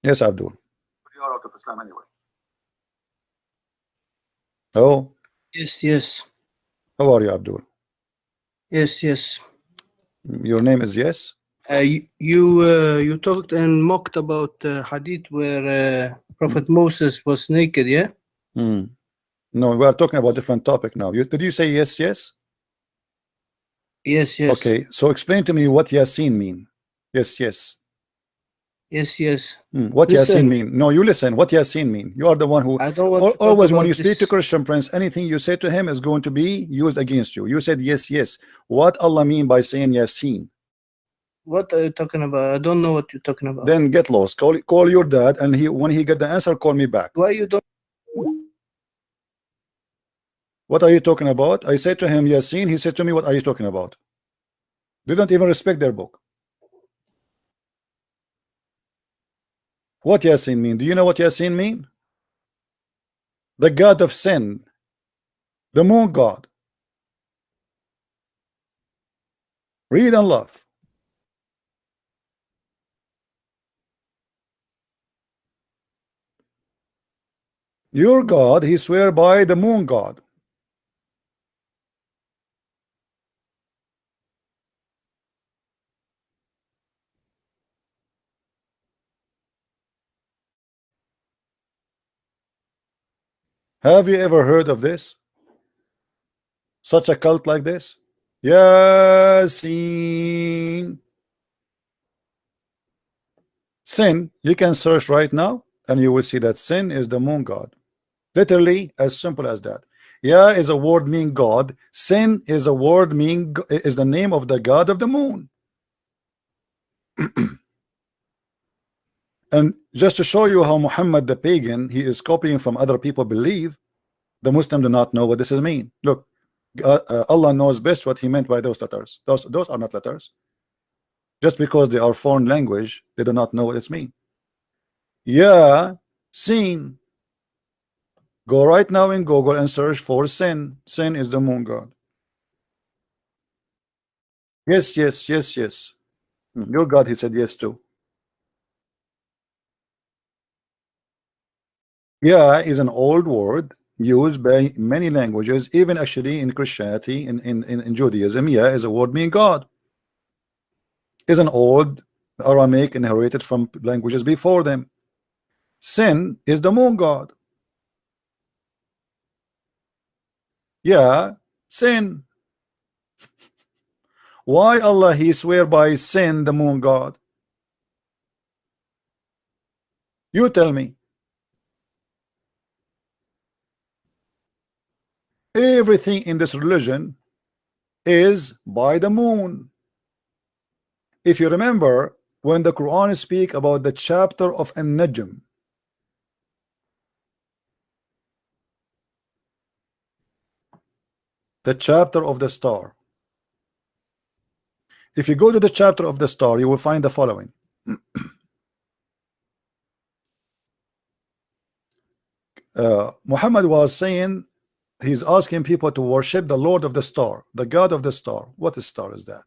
Yes, Abdul. You are out of Islam anyway. Oh, Yes. how are you, Abdul? Yes. Your name is Yes? You talked and mocked about hadith where Prophet Moses was naked, yeah? Hmm. No, we are talking about different topic now. Did you say yes, yes? Yes. Okay, so explain to me what Yasin mean. Yes. Yes. What Yasin Listen, mean? No, you listen. What Yasin mean? You are the one who I don't want to talk always when you about speak to this. Christian Prince, anything you say to him is going to be used against you. You said yes. What Allah mean by saying Yasin? What are you talking about? I don't know what you're talking about. Then get lost. Call your dad, and when he get the answer, call me back. Why you don't? What are you talking about? I said to him Yasin. He said to me, what are you talking about? They don't even respect their book. What Yasin mean? Do you know what Yasin mean? The god of sin, the moon god. Read and laugh. Your God, he swear by the moon god. Have you ever heard of this? Such a cult like this? Yasin. Sin, you can search right now and you will see that sin is the moon god. Literally as simple as that. Ya is a word meaning God. Sin is a word meaning is the name of the god of the moon. And just to show you how Muhammad the pagan, he is copying from other people believe, the Muslim do not know what this is mean. Look, Allah knows best what he meant by those letters. Those are not letters. Just because they are foreign language, they do not know what it's mean. Yeah, sin. Go right now in Google and search for sin. Sin is the moon god. Yes. Your God, he said yes to. Yeah is an old word used by many languages, even actually in Christianity, in Judaism. Yeah is a word meaning God. Is an old Aramaic inherited from languages before them. Sin is the moon god. Yeah, sin. Why Allah he swear by sin the moon god? You tell me. Everything in this religion is by the moon. If you remember, when the Quran speak about the chapter of An-Najm, the chapter of the star, if you go to the chapter of the star, you will find the following. Muhammad was saying, he's asking people to worship the Lord of the star, the God of the star. What star is that?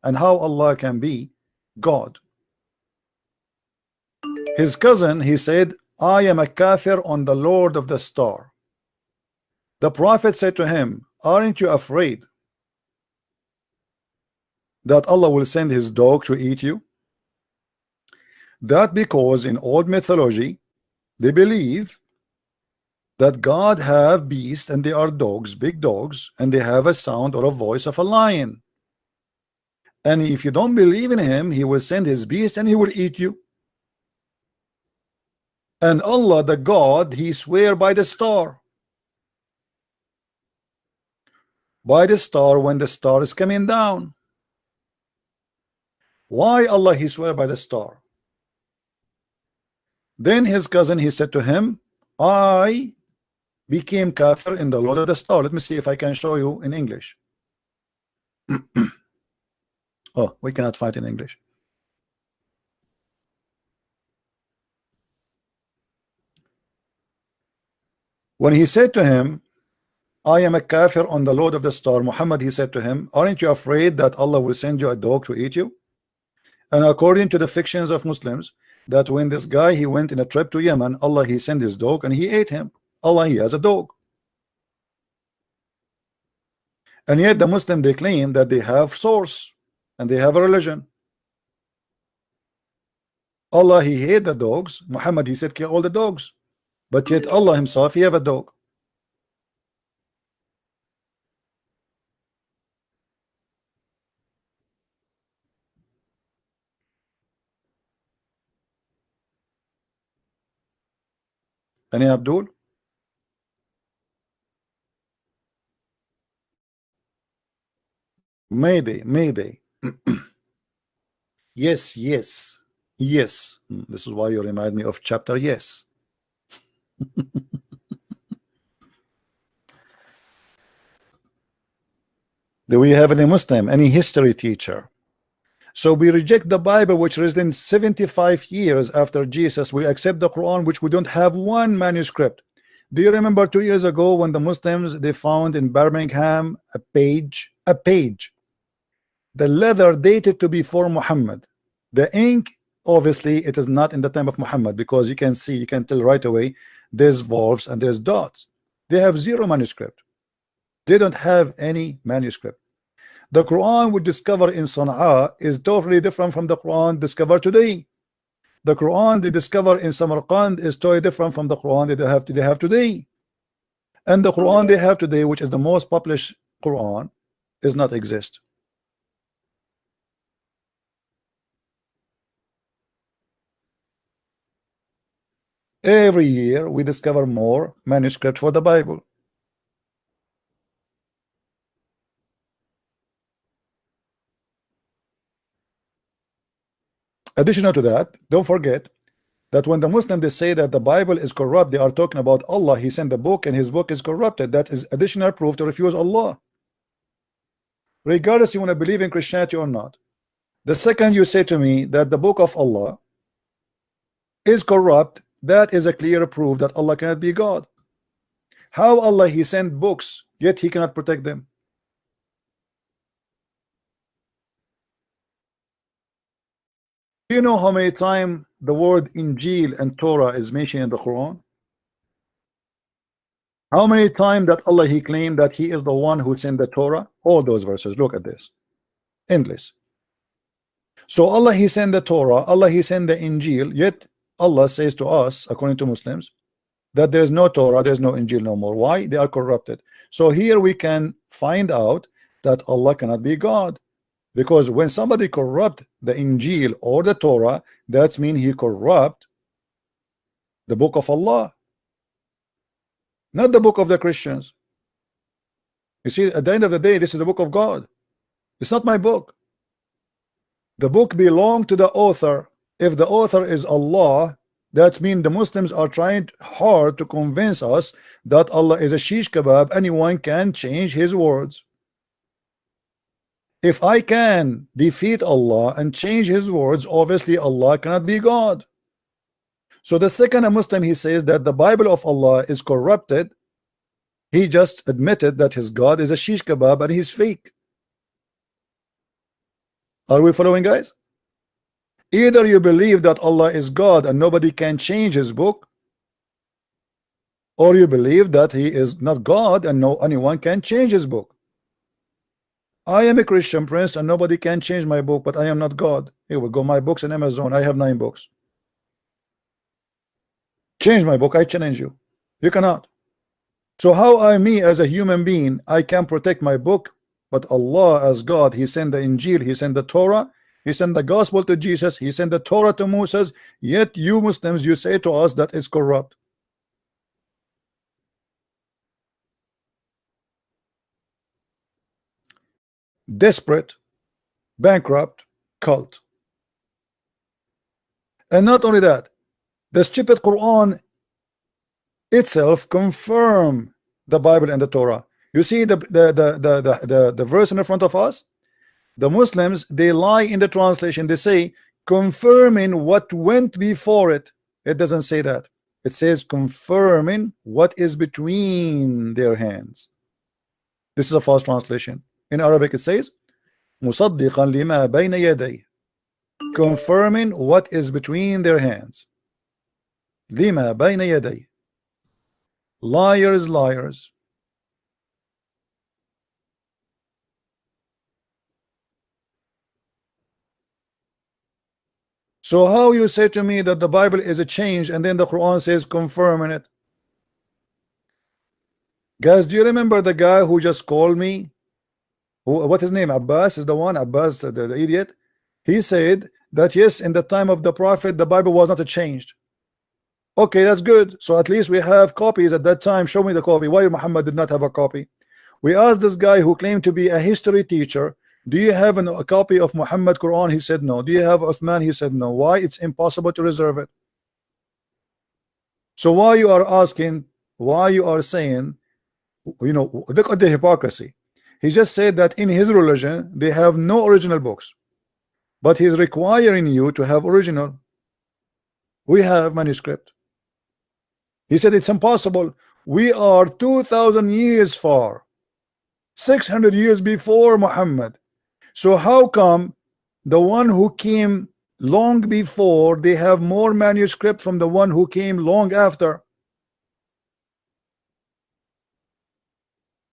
And how Allah can be God? His cousin, he said, I am a kafir on the Lord of the star. The Prophet said to him, aren't you afraid that Allah will send his dog to eat you? That because in old mythology they believe that God have beasts and they are dogs, big dogs, and they have a sound or a voice of a lion. And if you don't believe in him, he will send his beast and he will eat you. And Allah the God, he swear by the star. By the star when the star is coming down. Why Allah he swear by the star? Then his cousin, he said to him, I became kafir in the Lord of the star. Let me see if I can show you in English. Oh, we cannot fight in English. When he said to him, I am a kafir on the Lord of the star, Muhammad, he said to him, aren't you afraid that Allah will send you a dog to eat you? And according to the fictions of Muslims, that when this guy he went in a trip to Yemen, Allah he sent his dog and he ate him. Allah he has a dog. And yet the Muslim they claim that they have source and they have a religion. Allah he hate the dogs. Muhammad he said kill all the dogs. But yet Allah himself he have a dog. Any Abdul? Mayday, Mayday. Yes, yes, yes. This is why you remind me of chapter yes. Do we have any Muslim, any history teacher? So we reject the Bible, which is written 75 years after Jesus. We accept the Quran, which we don't have one manuscript. Do you remember 2 years ago when the Muslims they found in Birmingham a page? The leather dated to before Muhammad. The ink, obviously, it is not in the time of Muhammad, because you can see, you can tell right away there's valves and there's dots. They have zero manuscript. They don't have any manuscript. The Quran we discover in Sana'a is totally different from the Quran discovered today. The Quran they discover in Samarkand is totally different from the Quran they have today. And the Quran they have today, which is the most published Quran, does not exist. Every year we discover more manuscript for the Bible. Additional to that, don't forget that when the Muslims they say that the Bible is corrupt, they are talking about Allah. He sent the book and his book is corrupted. That is additional proof to refuse Allah, regardless you want to believe in Christianity or not. The second you say to me that the book of Allah is corrupt, that is a clear proof that Allah cannot be God. How Allah he sent books yet he cannot protect them? Do you know how many times the word Injil and Torah is mentioned in the Quran? How many times that Allah he claimed that he is the one who sent the Torah? All those verses, look at this, endless. So Allah he sent the Torah, Allah he sent the Injil, yet Allah says to us, according to Muslims, that there is no Torah, there is no Injil no more. Why? They are corrupted. So here we can find out that Allah cannot be God, because when somebody corrupt the Injil or the Torah, that means he corrupt the book of Allah, not the book of the Christians. You see, at the end of the day, this is the book of God. It's not my book. The book belongs to the author. If the author is Allah, that means the Muslims are trying hard to convince us that Allah is a shish kebab. Anyone can change his words. If I can defeat Allah and change his words, obviously Allah cannot be God. So the second a Muslim he says that the Bible of Allah is corrupted, he just admitted that his God is a shish kebab and he's fake. Are we following, guys? Either you believe that Allah is God and nobody can change his book, or you believe that he is not God and no anyone can change his book. I am a Christian, Prince, and nobody can change my book, but I am not God. Here we go, my books in Amazon. I have 9 books. Change my book, I challenge you. You cannot. So how I, me as a human being, I can protect my book, but Allah as God, he sent the Injil, he sent the Torah, he sent the gospel to Jesus, he sent the Torah to Moses, yet you Muslims, you say to us that it's corrupt. Desperate, bankrupt cult. And not only that, the stupid Quran itself confirm the Bible and the Torah. You see the verse in the front of us. The Muslims they lie in the translation. They say confirming what went before it. It doesn't say that. It says confirming what is between their hands. This is a false translation. In Arabic it says مصدقا لما بين يديه. confirming what is between their hands. لما بين يديه. Liars, liars. So how you say to me that the Bible is a change and then the Quran says confirming it? Guys, do you remember the guy who just called me? What his name? Abbas is the one. Abbas, the idiot. He said that yes, in the time of the Prophet, the Bible was not changed. Okay, that's good. So at least we have copies at that time. Show me the copy. Why Muhammad did not have a copy? We asked this guy who claimed to be a history teacher, do you have a copy of Muhammad Quran? He said no. Do you have Uthman? He said no. Why? It's impossible to reserve it. So why you are asking, why you are saying, you know, look at the hypocrisy. He just said that in his religion they have no original books, but he's requiring you to have original. We have manuscript. He said it's impossible. We are 2,000 years far, 600 years before Muhammad. So how come the one who came long before, they have more manuscript from the one who came long after?